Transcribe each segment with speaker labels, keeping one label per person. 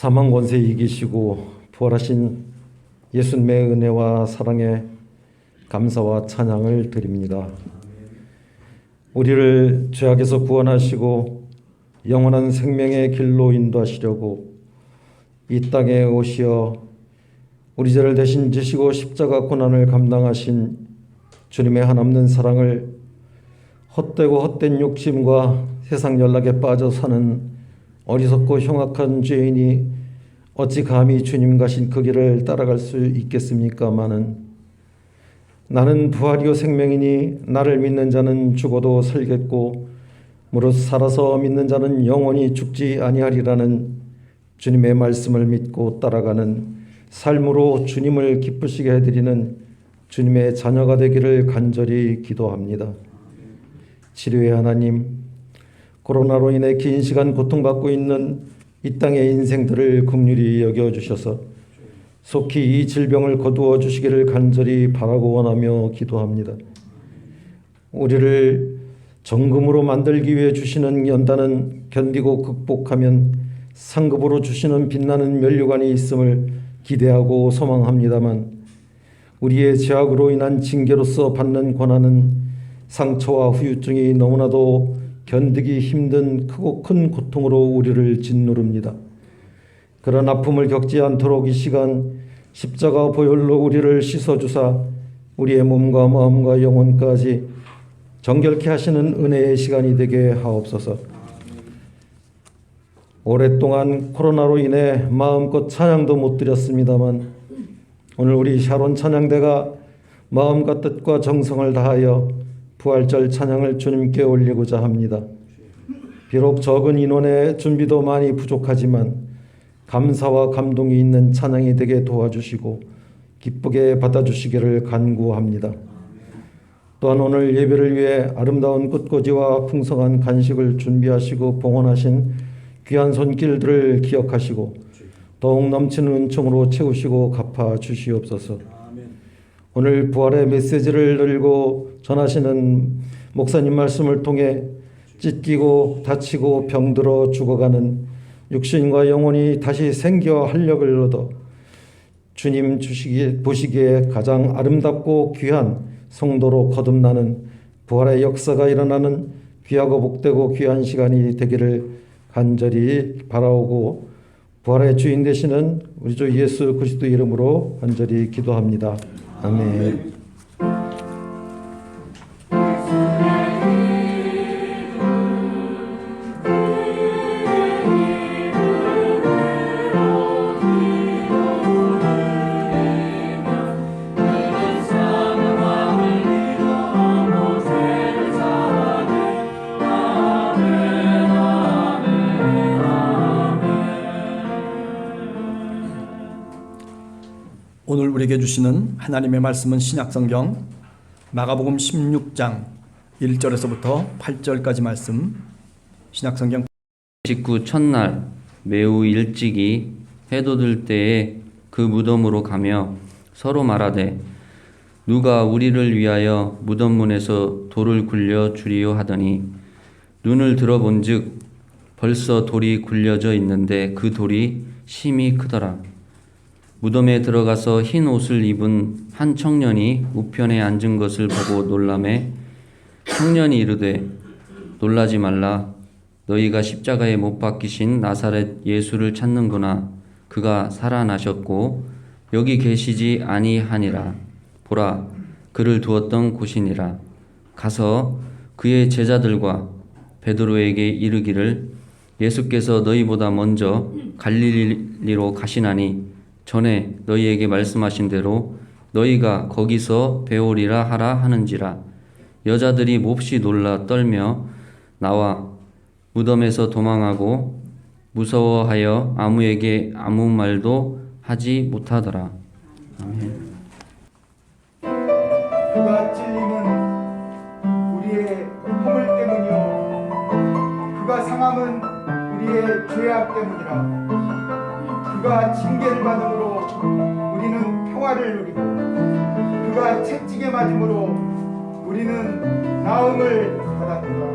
Speaker 1: 사망 권세 이기시고 부활하신 예수님의 은혜와 사랑에 감사와 찬양을 드립니다. 우리를 죄악에서 구원하시고 영원한 생명의 길로 인도하시려고 이 땅에 오시어 우리 죄를 대신 지시고 십자가 고난을 감당하신 주님의 한없는 사랑을 헛되고 헛된 욕심과 세상 연락에 빠져 사는 어리석고 흉악한 죄인이 어찌 감히 주님 가신 그 길을 따라갈 수 있겠습니까마는 나는 부활이요 생명이니 나를 믿는 자는 죽어도 살겠고 무릇 살아서 믿는 자는 영원히 죽지 아니하리라는 주님의 말씀을 믿고 따라가는 삶으로 주님을 기쁘시게 해드리는 주님의 자녀가 되기를 간절히 기도합니다. 치료의 하나님, 코로나로 인해 긴 시간 고통받고 있는 이 땅의 인생들을 긍휼히 여겨주셔서 속히 이 질병을 거두어 주시기를 간절히 바라고 원하며 기도합니다. 우리를 정금으로 만들기 위해 주시는 연단은 견디고 극복하면 상급으로 주시는 빛나는 면류관이 있음을 기대하고 소망합니다만 우리의 죄악으로 인한 징계로서 받는 고난은 상처와 후유증이 너무나도 견디기 힘든 크고 큰 고통으로 우리를 짓누릅니다. 그런 아픔을 겪지 않도록 이 시간 십자가 보혈로 우리를 씻어주사 우리의 몸과 마음과 영혼까지 정결케 하시는 은혜의 시간이 되게 하옵소서. 오랫동안 코로나로 인해 마음껏 찬양도 못 드렸습니다만 오늘 우리 샤론 찬양대가 마음과 뜻과 정성을 다하여 부활절 찬양을 주님께 올리고자 합니다. 비록 적은 인원의 준비도 많이 부족하지만 감사와 감동이 있는 찬양이 되게 도와주시고 기쁘게 받아주시기를 간구합니다. 또한 오늘 예배를 위해 아름다운 꽃꽂이와 풍성한 간식을 준비하시고 봉헌하신 귀한 손길들을 기억하시고 더욱 넘치는 은총으로 채우시고 갚아 주시옵소서. 오늘 부활의 메시지를 들고 전하시는 목사님 말씀을 통해 찢기고 다치고 병들어 죽어가는 육신과 영혼이 다시 생겨 활력을 얻어 주님 보시기에 가장 아름답고 귀한 성도로 거듭나는 부활의 역사가 일어나는 귀하고 복되고 귀한 시간이 되기를 간절히 바라오고 부활의 주인 되시는 우리 주 예수 그리스도 이름으로 간절히 기도합니다. 아멘.
Speaker 2: 오늘 우리에게 주시는 하나님의 말씀은 신약성경 마가복음 16장 1절에서부터 8절까지 말씀. 신약성경
Speaker 3: 직후 첫날 매우 일찍이 해도 들 때에 그 무덤으로 가며 서로 말하되 누가 우리를 위하여 무덤 문에서 돌을 굴려 주리요 하더니 눈을 들어본즉 벌써 돌이 굴려져 있는데 그 돌이 심히 크더라. 무덤에 들어가서 흰 옷을 입은 한 청년이 우편에 앉은 것을 보고 놀라매 청년이 이르되 놀라지 말라. 너희가 십자가에 못 박히신 나사렛 예수를 찾는구나. 그가 살아나셨고 여기 계시지 아니하니라. 보라, 그를 두었던 곳이니라. 가서 그의 제자들과 베드로에게 이르기를 예수께서 너희보다 먼저 갈릴리로 가시나니 전에 너희에게 말씀하신 대로 너희가 거기서 배우리라 하라 하는지라. 여자들이 몹시 놀라 떨며 나와 무덤에서 도망하고 무서워하여 아무에게 아무 말도 하지 못하더라. 아멘.
Speaker 4: 그가 찔림은 우리의 허물 때문이요 그가 상함은 우리의 죄악 때문이라. 그가 징계를 받음으로 우리는 평화를 누리고 그가 채찍에 맞음으로 우리는 나음을 받았노라.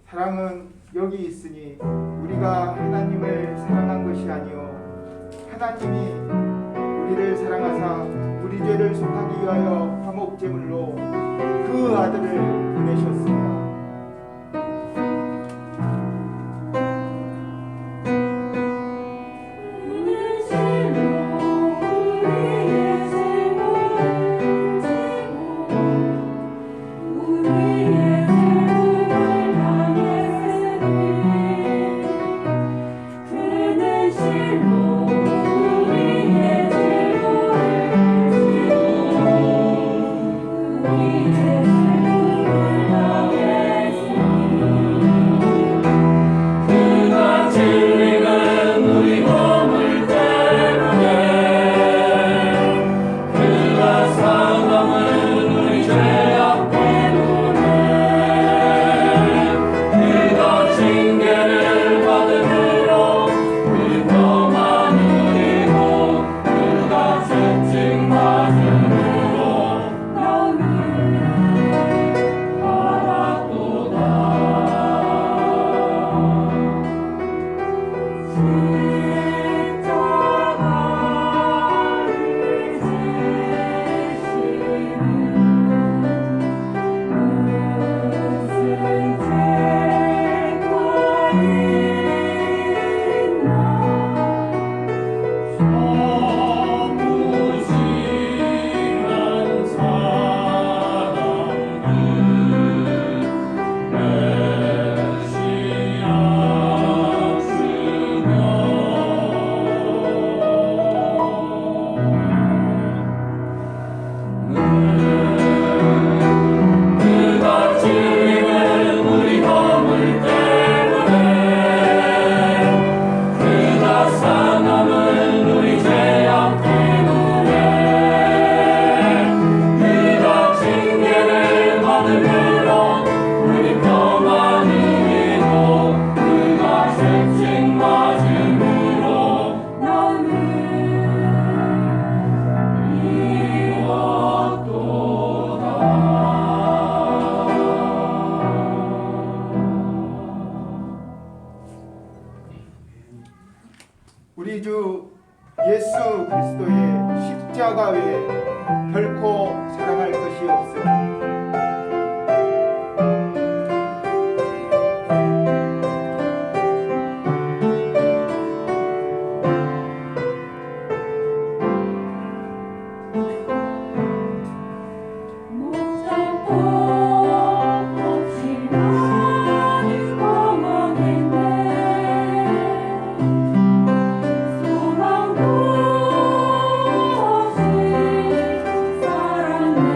Speaker 4: 사랑은 여기 있으니 우리가 하나님을 사랑한 것이 아니요 하나님이 우리를 사랑하사 우리 죄를 속하기 위하여 화목제물로 그 아들을 보내셨습니다. 우리 주 예수 그리스도의 십자가 외에 결코 사랑할 것이 없으니
Speaker 5: 소망도 없이 사랑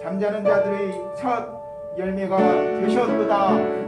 Speaker 4: 잠자는 자들의 첫 열매가 되셨도다.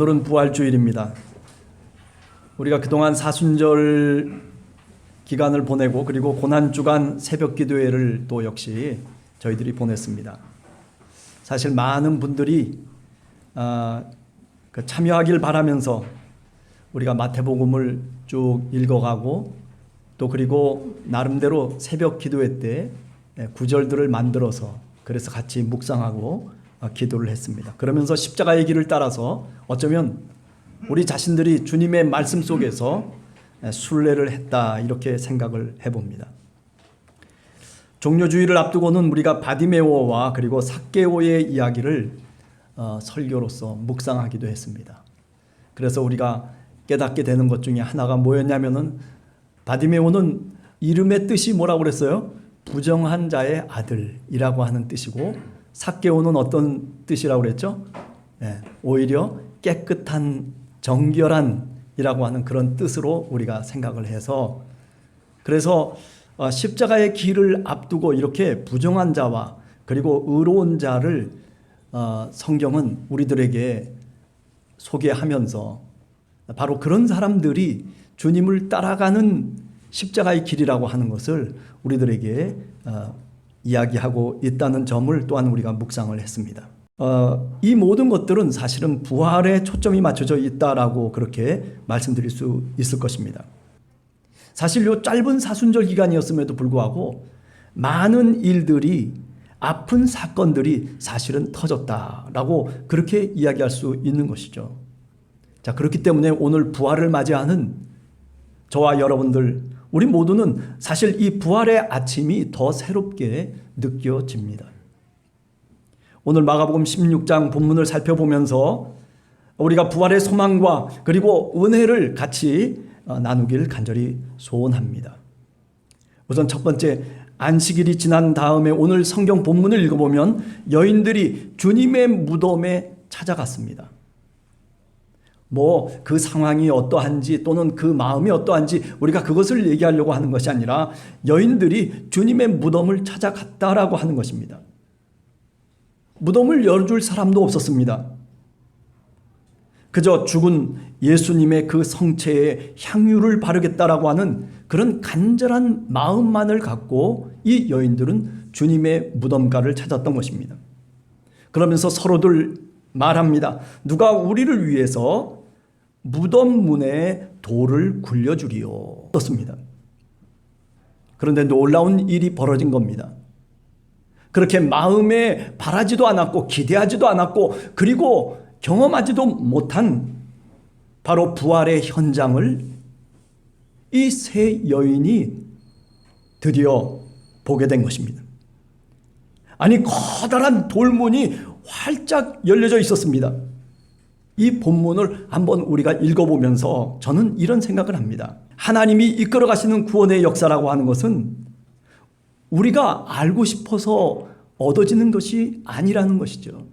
Speaker 2: 오늘은 부활주일입니다. 우리가 그동안 사순절 기간을 보내고 그리고 고난주간 새벽기도회를 또 역시 저희들이 보냈습니다. 사실 많은 분들이 참여하길 바라면서 우리가 마태복음을 쭉 읽어가고 또 그리고 나름대로 새벽기도회 때 구절들을 만들어서 그래서 같이 묵상하고 기도를 했습니다. 그러면서 십자가의 길을 따라서 어쩌면 우리 자신들이 주님의 말씀 속에서 순례를 했다 이렇게 생각을 해봅니다. 종료주의를 앞두고는 우리가 바디메오와 그리고 삭개오의 이야기를 설교로서 묵상하기도 했습니다. 그래서 우리가 깨닫게 되는 것 중에 하나가 뭐였냐면은 바디메오는 이름의 뜻이 뭐라고 그랬어요? 부정한 자의 아들이라고 하는 뜻이고 삭개오는 어떤 뜻이라고 그랬죠? 오히려 깨끗한 정결한이라고 하는 그런 뜻으로 우리가 생각을 해서 그래서 십자가의 길을 앞두고 이렇게 부정한 자와 그리고 의로운 자를 성경은 우리들에게 소개하면서 바로 그런 사람들이 주님을 따라가는 십자가의 길이라고 하는 것을 우리들에게 이야기하고 있다는 점을 또한 우리가 묵상을 했습니다. 이 모든 것들은 사실은 부활에 초점이 맞춰져 있다라고 그렇게 말씀드릴 수 있을 것입니다. 사실 이 짧은 사순절 기간이었음에도 불구하고 많은 일들이 아픈 사건들이 사실은 터졌다라고 그렇게 이야기할 수 있는 것이죠. 자, 그렇기 때문에 오늘 부활을 맞이하는 저와 여러분들 우리 모두는 사실 이 부활의 아침이 더 새롭게 느껴집니다. 오늘 마가복음 16장 본문을 살펴보면서 우리가 부활의 소망과 그리고 은혜를 같이 나누길 간절히 소원합니다. 우선 첫 번째, 안식일이 지난 다음에 오늘 성경 본문을 읽어보면 여인들이 주님의 무덤에 찾아갔습니다. 그 상황이 어떠한지 또는 그 마음이 어떠한지 우리가 그것을 얘기하려고 하는 것이 아니라 여인들이 주님의 무덤을 찾아갔다라고 하는 것입니다. 무덤을 열어줄 사람도 없었습니다. 그저 죽은 예수님의 그 성체에 향유를 바르겠다라고 하는 그런 간절한 마음만을 갖고 이 여인들은 주님의 무덤가를 찾았던 것입니다. 그러면서 서로들 말합니다. 누가 우리를 위해서 무덤 문에 돌을 굴려주리요. 떴습니다. 그런데 놀라운 일이 벌어진 겁니다. 그렇게 마음에 바라지도 않았고 기대하지도 않았고 그리고 경험하지도 못한 바로 부활의 현장을 이 세 여인이 드디어 보게 된 것입니다. 아니, 커다란 돌문이 활짝 열려져 있었습니다. 이 본문을 한번 우리가 읽어보면서 저는 이런 생각을 합니다. 하나님이 이끌어 가시는 구원의 역사라고 하는 것은 우리가 알고 싶어서 얻어지는 것이 아니라는 것이죠.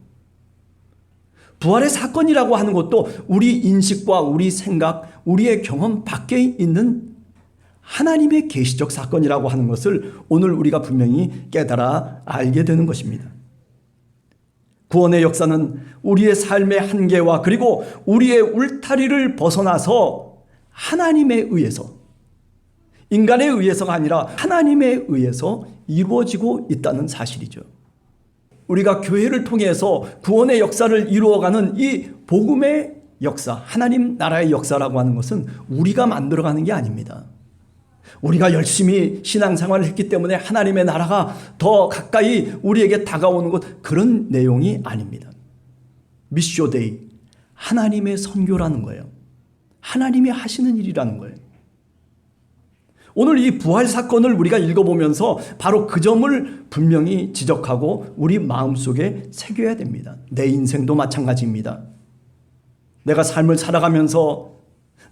Speaker 2: 부활의 사건이라고 하는 것도 우리 인식과 우리 생각, 우리의 경험 밖에 있는 하나님의 계시적 사건이라고 하는 것을 오늘 우리가 분명히 깨달아 알게 되는 것입니다. 구원의 역사는 우리의 삶의 한계와 그리고 우리의 울타리를 벗어나서 하나님에 의해서, 인간에 의해서가 아니라 하나님에 의해서 이루어지고 있다는 사실이죠. 우리가 교회를 통해서 구원의 역사를 이루어가는 이 복음의 역사, 하나님 나라의 역사라고 하는 것은 우리가 만들어가는 게 아닙니다. 우리가 열심히 신앙생활을 했기 때문에 하나님의 나라가 더 가까이 우리에게 다가오는 것, 그런 내용이 아닙니다. 미쇼데이, 하나님의 선교라는 거예요. 하나님이 하시는 일이라는 거예요. 오늘 이 부활 사건을 우리가 읽어보면서 바로 그 점을 분명히 지적하고 우리 마음속에 새겨야 됩니다. 내 인생도 마찬가지입니다. 내가 삶을 살아가면서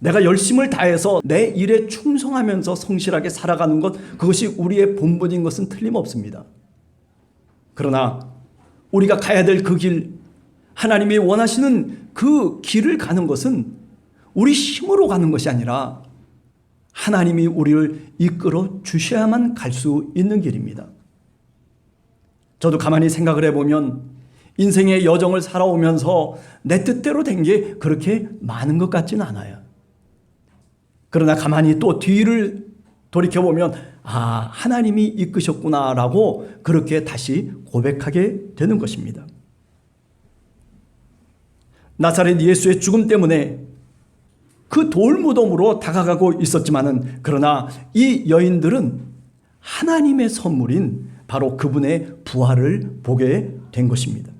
Speaker 2: 내가 열심을 다해서 내 일에 충성하면서 성실하게 살아가는 것, 그것이 우리의 본분인 것은 틀림없습니다. 그러나 우리가 가야 될 그 길, 하나님이 원하시는 그 길을 가는 것은 우리 힘으로 가는 것이 아니라 하나님이 우리를 이끌어 주셔야만 갈 수 있는 길입니다. 저도 가만히 생각을 해보면 인생의 여정을 살아오면서 내 뜻대로 된 게 그렇게 많은 것 같지는 않아요. 그러나 가만히 또 뒤를 돌이켜보면 하나님이 이끄셨구나라고 그렇게 다시 고백하게 되는 것입니다. 나사렛 예수의 죽음 때문에 그 돌무덤으로 다가가고 있었지만은 그러나 이 여인들은 하나님의 선물인 바로 그분의 부활을 보게 된 것입니다.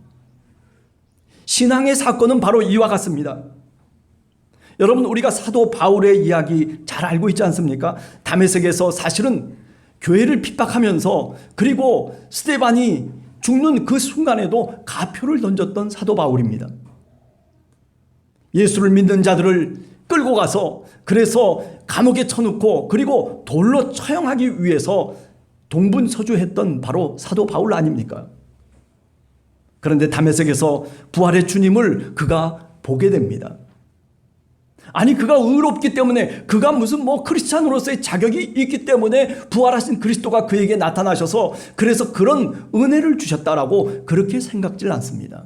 Speaker 2: 신앙의 사건은 바로 이와 같습니다. 여러분, 우리가 사도 바울의 이야기 잘 알고 있지 않습니까? 다메섹에서 사실은 교회를 핍박하면서 그리고 스데반이 죽는 그 순간에도 가표를 던졌던 사도 바울입니다. 예수를 믿는 자들을 끌고 가서 그래서 감옥에 쳐놓고 그리고 돌로 처형하기 위해서 동분서주했던 바로 사도 바울 아닙니까? 그런데 다메섹에서 부활의 주님을 그가 보게 됩니다. 아니, 그가 의롭기 때문에, 그가 무슨 크리스찬으로서의 자격이 있기 때문에 부활하신 그리스도가 그에게 나타나셔서 그래서 그런 은혜를 주셨다라고 그렇게 생각질 않습니다.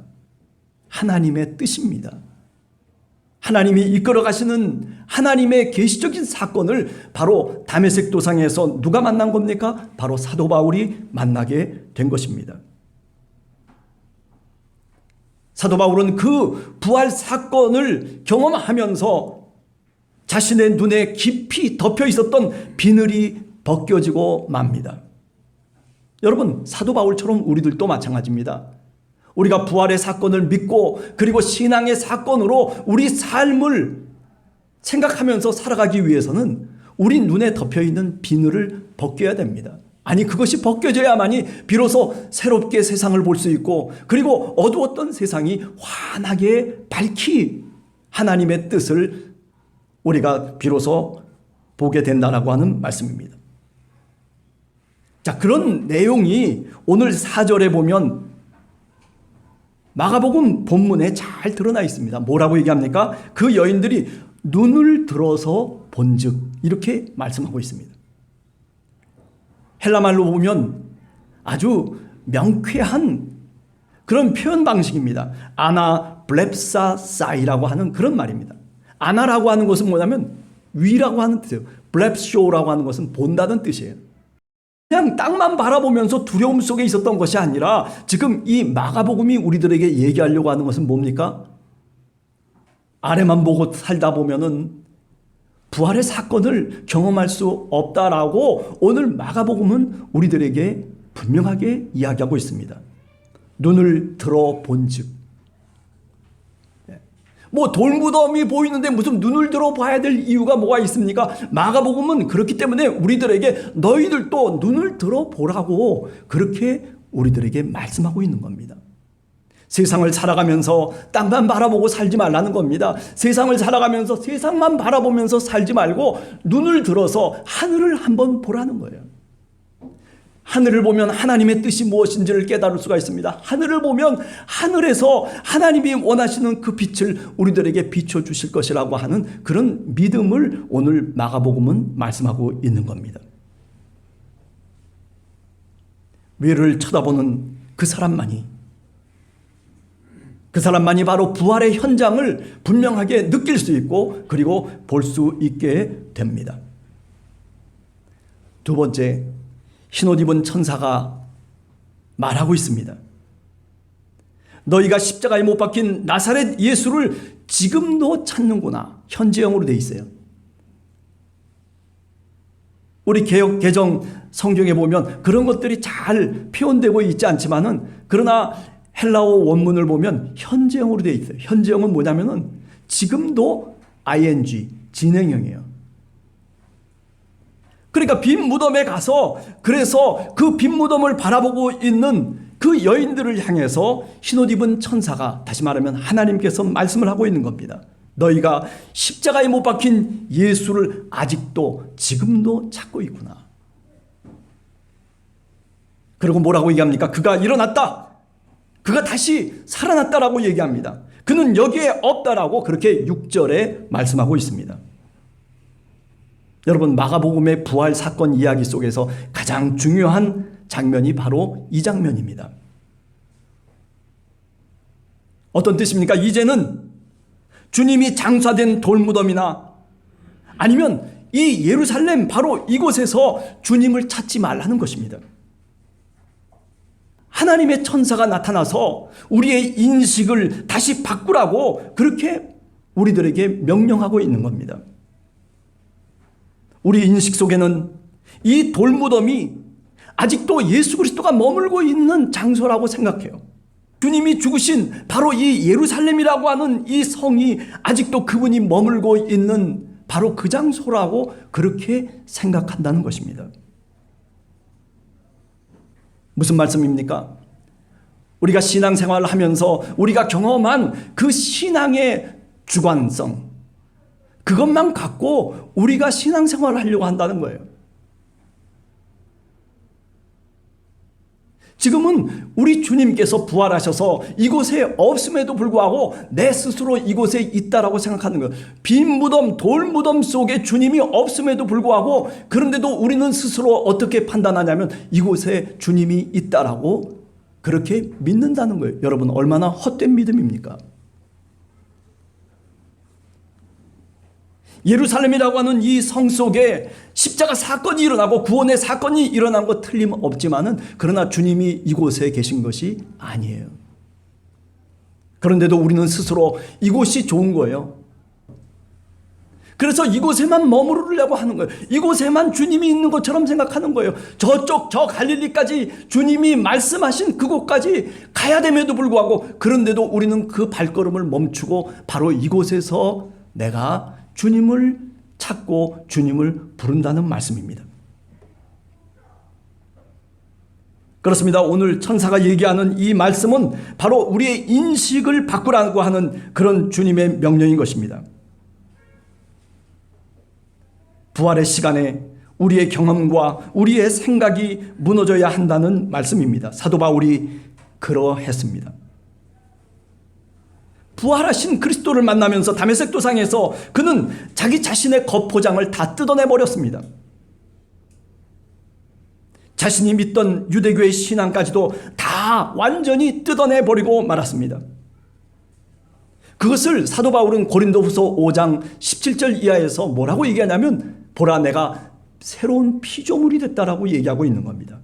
Speaker 2: 하나님의 뜻입니다. 하나님이 이끌어 가시는 하나님의 계시적인 사건을 바로 다메섹 도상에서 누가 만난 겁니까? 바로 사도 바울이 만나게 된 것입니다. 사도 바울은 그 부활 사건을 경험하면서 자신의 눈에 깊이 덮여 있었던 비늘이 벗겨지고 맙니다. 여러분, 사도 바울처럼 우리들도 마찬가지입니다. 우리가 부활의 사건을 믿고 그리고 신앙의 사건으로 우리 삶을 생각하면서 살아가기 위해서는 우리 눈에 덮여 있는 비늘을 벗겨야 됩니다. 아니, 그것이 벗겨져야만이 비로소 새롭게 세상을 볼 수 있고, 그리고 어두웠던 세상이 환하게 밝히 하나님의 뜻을 우리가 비로소 보게 된다라고 하는 말씀입니다. 자, 그런 내용이 오늘 4절에 보면 마가복음 본문에 잘 드러나 있습니다. 뭐라고 얘기합니까? 그 여인들이 눈을 들어서 본즉 이렇게 말씀하고 있습니다. 헬라말로 보면 아주 명쾌한 그런 표현 방식입니다. 아나 블렙사사이라고 하는 그런 말입니다. 아나라고 하는 것은 뭐냐면 위라고 하는 뜻이에요. 블렙쇼라고 하는 것은 본다는 뜻이에요. 그냥 땅만 바라보면서 두려움 속에 있었던 것이 아니라 지금 이 마가복음이 우리들에게 얘기하려고 하는 것은 뭡니까? 아래만 보고 살다 보면은 부활의 사건을 경험할 수 없다라고 오늘 마가복음은 우리들에게 분명하게 이야기하고 있습니다. 눈을 들어 본즉. 뭐 돌무덤이 보이는데 무슨 눈을 들어 봐야 될 이유가 뭐가 있습니까? 마가복음은 그렇기 때문에 우리들에게 너희들도 눈을 들어 보라고 그렇게 우리들에게 말씀하고 있는 겁니다. 세상을 살아가면서 땅만 바라보고 살지 말라는 겁니다. 세상을 살아가면서 세상만 바라보면서 살지 말고 눈을 들어서 하늘을 한번 보라는 거예요. 하늘을 보면 하나님의 뜻이 무엇인지를 깨달을 수가 있습니다. 하늘을 보면 하늘에서 하나님이 원하시는 그 빛을 우리들에게 비춰주실 것이라고 하는 그런 믿음을 오늘 마가복음은 말씀하고 있는 겁니다. 위를 쳐다보는 그 사람만이 바로 부활의 현장을 분명하게 느낄 수 있고 그리고 볼 수 있게 됩니다. 두 번째, 흰옷 입은 천사가 말하고 있습니다. 너희가 십자가에 못 박힌 나사렛 예수를 지금도 찾는구나. 현재형으로 되어 있어요. 우리 개역 개정 성경에 보면 그런 것들이 잘 표현되고 있지 않지만은 그러나 헬라어 원문을 보면 현재형으로 되어 있어요. 현재형은 뭐냐면은 지금도 ing 진행형이에요. 그러니까 빈 무덤에 가서 그래서 그 빈 무덤을 바라보고 있는 그 여인들을 향해서 흰옷 입은 천사가 다시 말하면 하나님께서 말씀을 하고 있는 겁니다. 너희가 십자가에 못 박힌 예수를 아직도 지금도 찾고 있구나. 그리고 뭐라고 얘기합니까? 그가 일어났다. 그가 다시 살아났다라고 얘기합니다. 그는 여기에 없다라고 그렇게 6절에 말씀하고 있습니다. 여러분, 마가복음의 부활 사건 이야기 속에서 가장 중요한 장면이 바로 이 장면입니다. 어떤 뜻입니까? 이제는 주님이 장사된 돌무덤이나 아니면 이 예루살렘 바로 이곳에서 주님을 찾지 말라는 것입니다. 하나님의 천사가 나타나서 우리의 인식을 다시 바꾸라고 그렇게 우리들에게 명령하고 있는 겁니다. 우리 인식 속에는 이 돌무덤이 아직도 예수 그리스도가 머물고 있는 장소라고 생각해요. 주님이 죽으신 바로 이 예루살렘이라고 하는 이 성이 아직도 그분이 머물고 있는 바로 그 장소라고 그렇게 생각한다는 것입니다. 무슨 말씀입니까? 우리가 신앙생활을 하면서 우리가 경험한 그 신앙의 주관성, 그것만 갖고 우리가 신앙생활을 하려고 한다는 거예요. 지금은 우리 주님께서 부활하셔서 이곳에 없음에도 불구하고 내 스스로 이곳에 있다라고 생각하는 거예요. 빈 무덤, 돌 무덤 속에 주님이 없음에도 불구하고 그런데도 우리는 스스로 어떻게 판단하냐면 이곳에 주님이 있다라고 그렇게 믿는다는 거예요. 여러분, 얼마나 헛된 믿음입니까? 예루살렘이라고 하는 이 성 속에 십자가 사건이 일어나고 구원의 사건이 일어난 거 틀림없지만은 그러나 주님이 이곳에 계신 것이 아니에요. 그런데도 우리는 스스로 이곳이 좋은 거예요. 그래서 이곳에만 머무르려고 하는 거예요. 이곳에만 주님이 있는 것처럼 생각하는 거예요. 저쪽 저 갈릴리까지 주님이 말씀하신 그곳까지 가야 됨에도 불구하고 그런데도 우리는 그 발걸음을 멈추고 바로 이곳에서 내가 주님을 찾고 주님을 부른다는 말씀입니다. 그렇습니다. 오늘 천사가 얘기하는 이 말씀은 바로 우리의 인식을 바꾸라고 하는 그런 주님의 명령인 것입니다. 부활의 시간에 우리의 경험과 우리의 생각이 무너져야 한다는 말씀입니다. 사도 바울이 그러했습니다. 부활하신 그리스도를 만나면서 다메섹 도상에서 그는 자기 자신의 겉포장을 다 뜯어내 버렸습니다. 자신이 믿던 유대교의 신앙까지도 다 완전히 뜯어내 버리고 말았습니다. 그것을 사도 바울은 고린도후서 5장 17절 이하에서 뭐라고 얘기하냐면 보라 내가 새로운 피조물이 됐다라고 얘기하고 있는 겁니다.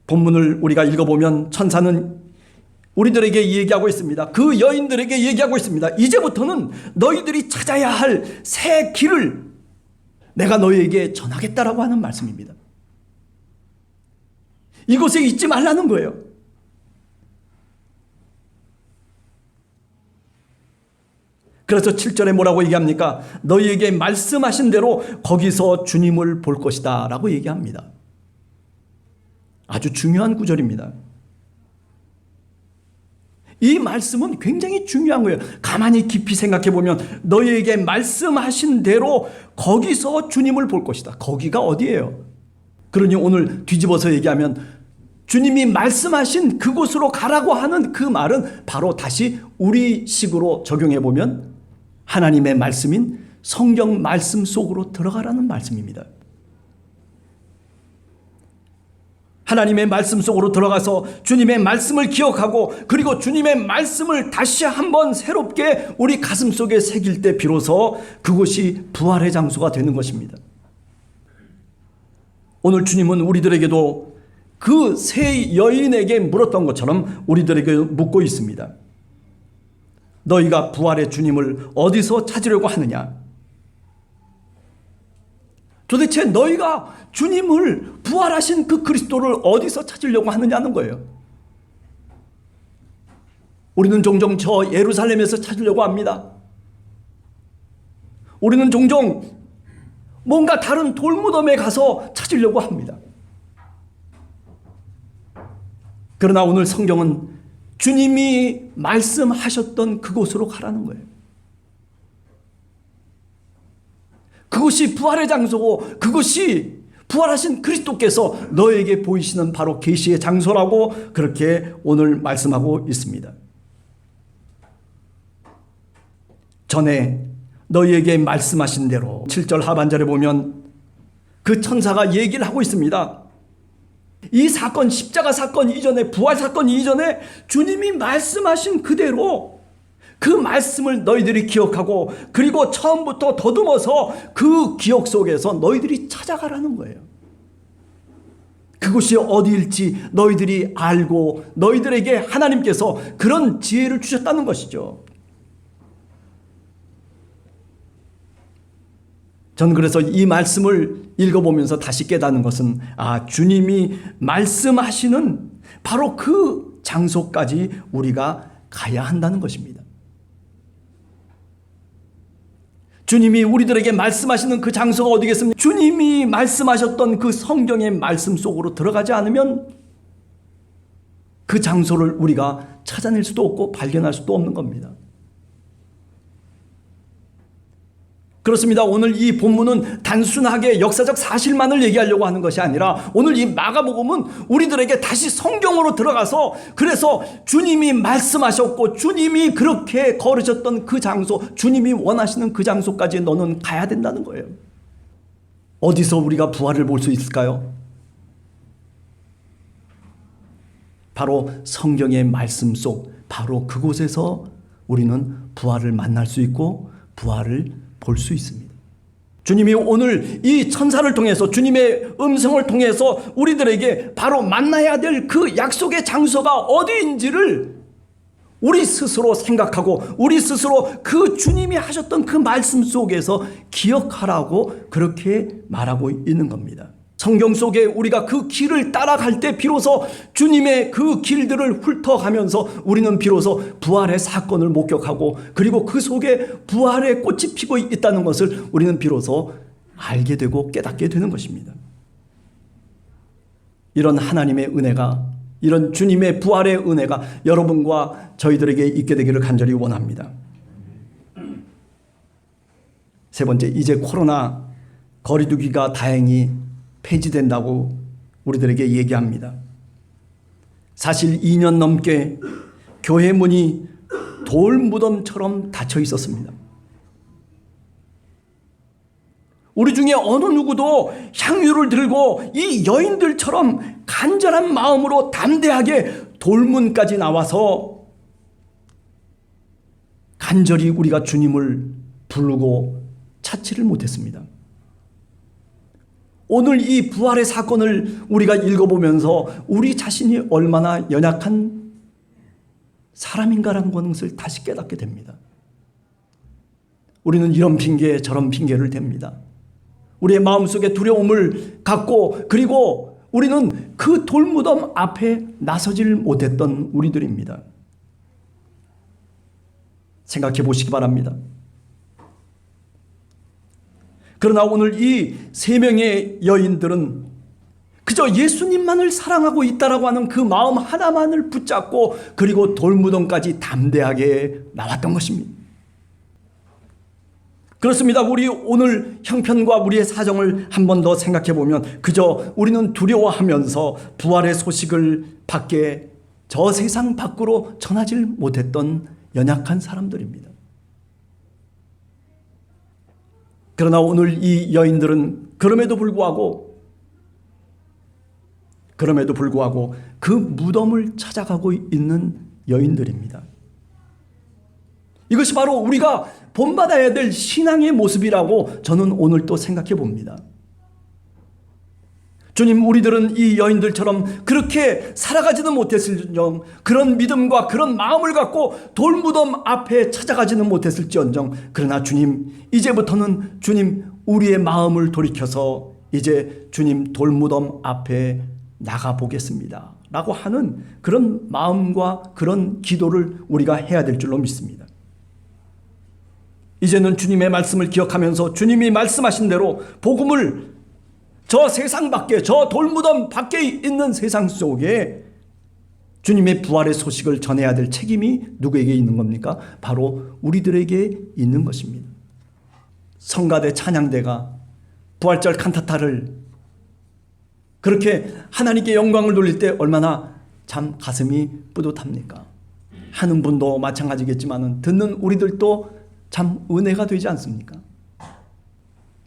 Speaker 2: 본문을 우리가 읽어보면 천사는 우리들에게 얘기하고 있습니다. 그 여인들에게 얘기하고 있습니다. 이제부터는 너희들이 찾아야 할 새 길을 내가 너희에게 전하겠다라고 하는 말씀입니다. 이곳에 있지 말라는 거예요. 그래서 7절에 뭐라고 얘기합니까? 너희에게 말씀하신 대로 거기서 주님을 볼 것이다 라고 얘기합니다. 아주 중요한 구절입니다. 이 말씀은 굉장히 중요한 거예요. 가만히 깊이 생각해 보면 너희에게 말씀하신 대로 거기서 주님을 볼 것이다. 거기가 어디예요? 그러니 오늘 뒤집어서 얘기하면 주님이 말씀하신 그곳으로 가라고 하는 그 말은 바로 다시 우리식으로 적용해 보면 하나님의 말씀인 성경 말씀 속으로 들어가라는 말씀입니다. 하나님의 말씀 속으로 들어가서 주님의 말씀을 기억하고 그리고 주님의 말씀을 다시 한번 새롭게 우리 가슴 속에 새길 때 비로소 그곳이 부활의 장소가 되는 것입니다. 오늘 주님은 우리들에게도 그 세 여인에게 물었던 것처럼 우리들에게 묻고 있습니다. 너희가 부활의 주님을 어디서 찾으려고 하느냐? 도대체 너희가 주님을 부활하신 그 그리스도를 어디서 찾으려고 하느냐는 거예요. 우리는 종종 저 예루살렘에서 찾으려고 합니다. 우리는 종종 뭔가 다른 돌무덤에 가서 찾으려고 합니다. 그러나 오늘 성경은 주님이 말씀하셨던 그곳으로 가라는 거예요. 그것이 부활의 장소고 그것이 부활하신 그리스도께서 너에게 보이시는 바로 계시의 장소라고 그렇게 오늘 말씀하고 있습니다. 전에 너희에게 말씀하신 대로 7절 하반절에 보면 그 천사가 얘기를 하고 있습니다. 이 사건, 십자가 사건 이전에, 부활 사건 이전에 주님이 말씀하신 그대로 그 말씀을 너희들이 기억하고 그리고 처음부터 더듬어서 그 기억 속에서 너희들이 찾아가라는 거예요. 그곳이 어디일지 너희들이 알고 너희들에게 하나님께서 그런 지혜를 주셨다는 것이죠. 전 그래서 이 말씀을 읽어보면서 다시 깨닫는 것은 주님이 말씀하시는 바로 그 장소까지 우리가 가야 한다는 것입니다. 주님이 우리들에게 말씀하시는 그 장소가 어디겠습니까? 주님이 말씀하셨던 그 성경의 말씀 속으로 들어가지 않으면 그 장소를 우리가 찾아낼 수도 없고 발견할 수도 없는 겁니다. 그렇습니다. 오늘 이 본문은 단순하게 역사적 사실만을 얘기하려고 하는 것이 아니라 오늘 이 마가복음은 우리들에게 다시 성경으로 들어가서 그래서 주님이 말씀하셨고 주님이 그렇게 걸으셨던 그 장소, 주님이 원하시는 그 장소까지 너는 가야 된다는 거예요. 어디서 우리가 부활을 볼 수 있을까요? 바로 성경의 말씀 속 바로 그곳에서 우리는 부활을 만날 수 있고 부활을 볼 수 있습니다. 주님이 오늘 이 천사를 통해서 주님의 음성을 통해서 우리들에게 바로 만나야 될 그 약속의 장소가 어디인지를 우리 스스로 생각하고 우리 스스로 그 주님이 하셨던 그 말씀 속에서 기억하라고 그렇게 말하고 있는 겁니다. 성경 속에 우리가 그 길을 따라갈 때 비로소 주님의 그 길들을 훑어가면서 우리는 비로소 부활의 사건을 목격하고 그리고 그 속에 부활의 꽃이 피고 있다는 것을 우리는 비로소 알게 되고 깨닫게 되는 것입니다. 이런 하나님의 은혜가, 이런 주님의 부활의 은혜가 여러분과 저희들에게 있게 되기를 간절히 원합니다. 세 번째, 이제 코로나 거리두기가 다행히 폐지된다고 우리들에게 얘기합니다. 사실 2년 넘게 교회 문이 돌무덤처럼 닫혀 있었습니다. 우리 중에 어느 누구도 향유를 들고 이 여인들처럼 간절한 마음으로 담대하게 돌문까지 나와서 간절히 우리가 주님을 부르고 찾지를 못했습니다. 오늘 이 부활의 사건을 우리가 읽어보면서 우리 자신이 얼마나 연약한 사람인가라는 것을 다시 깨닫게 됩니다. 우리는 이런 핑계 저런 핑계를 댑니다. 우리의 마음속에 두려움을 갖고 그리고 우리는 그 돌무덤 앞에 나서질 못했던 우리들입니다. 생각해 보시기 바랍니다. 그러나 오늘 이 세 명의 여인들은 그저 예수님만을 사랑하고 있다라고 하는 그 마음 하나만을 붙잡고 그리고 돌무덤까지 담대하게 나왔던 것입니다. 그렇습니다. 우리 오늘 형편과 우리의 사정을 한 번 더 생각해 보면 그저 우리는 두려워하면서 부활의 소식을 밖에 저 세상 밖으로 전하지 못했던 연약한 사람들입니다. 그러나 오늘 이 여인들은 그럼에도 불구하고 그 무덤을 찾아가고 있는 여인들입니다. 이것이 바로 우리가 본받아야 될 신앙의 모습이라고 저는 오늘 또 생각해 봅니다. 주님, 우리들은 이 여인들처럼 그렇게 살아가지는 못했을지언정, 그런 믿음과 그런 마음을 갖고 돌무덤 앞에 찾아가지는 못했을지언정, 그러나 주님, 이제부터는 주님 우리의 마음을 돌이켜서 이제 주님 돌무덤 앞에 나가보겠습니다 라고 하는 그런 마음과 그런 기도를 우리가 해야 될 줄로 믿습니다. 이제는 주님의 말씀을 기억하면서 주님이 말씀하신 대로 복음을 저 세상 밖에, 저 돌무덤 밖에 있는 세상 속에 주님의 부활의 소식을 전해야 될 책임이 누구에게 있는 겁니까? 바로 우리들에게 있는 것입니다. 성가대 찬양대가 부활절 칸타타를 그렇게 하나님께 영광을 돌릴 때 얼마나 참 가슴이 뿌듯합니까? 하는 분도 마찬가지겠지만 듣는 우리들도 참 은혜가 되지 않습니까?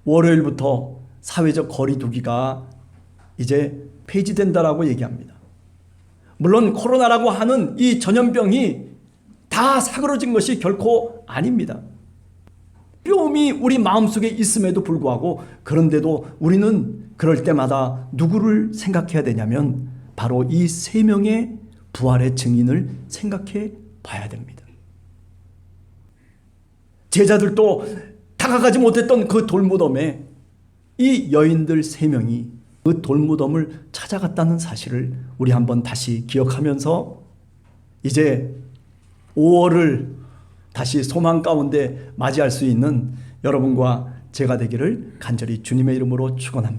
Speaker 2: 월요일부터 사회적 거리두기가 이제 폐지된다라고 얘기합니다. 물론 코로나라고 하는 이 전염병이 다 사그러진 것이 결코 아닙니다. 두려움이 우리 마음속에 있음에도 불구하고 그런데도 우리는 그럴 때마다 누구를 생각해야 되냐면 바로 이 세 명의 부활의 증인을 생각해 봐야 됩니다. 제자들도 다가가지 못했던 그 돌무덤에 이 여인들 세 명이 그 돌무덤을 찾아갔다는 사실을 우리 한번 다시 기억하면서 이제 5월을 다시 소망 가운데 맞이할 수 있는 여러분과 제가 되기를 간절히 주님의 이름으로 축원합니다.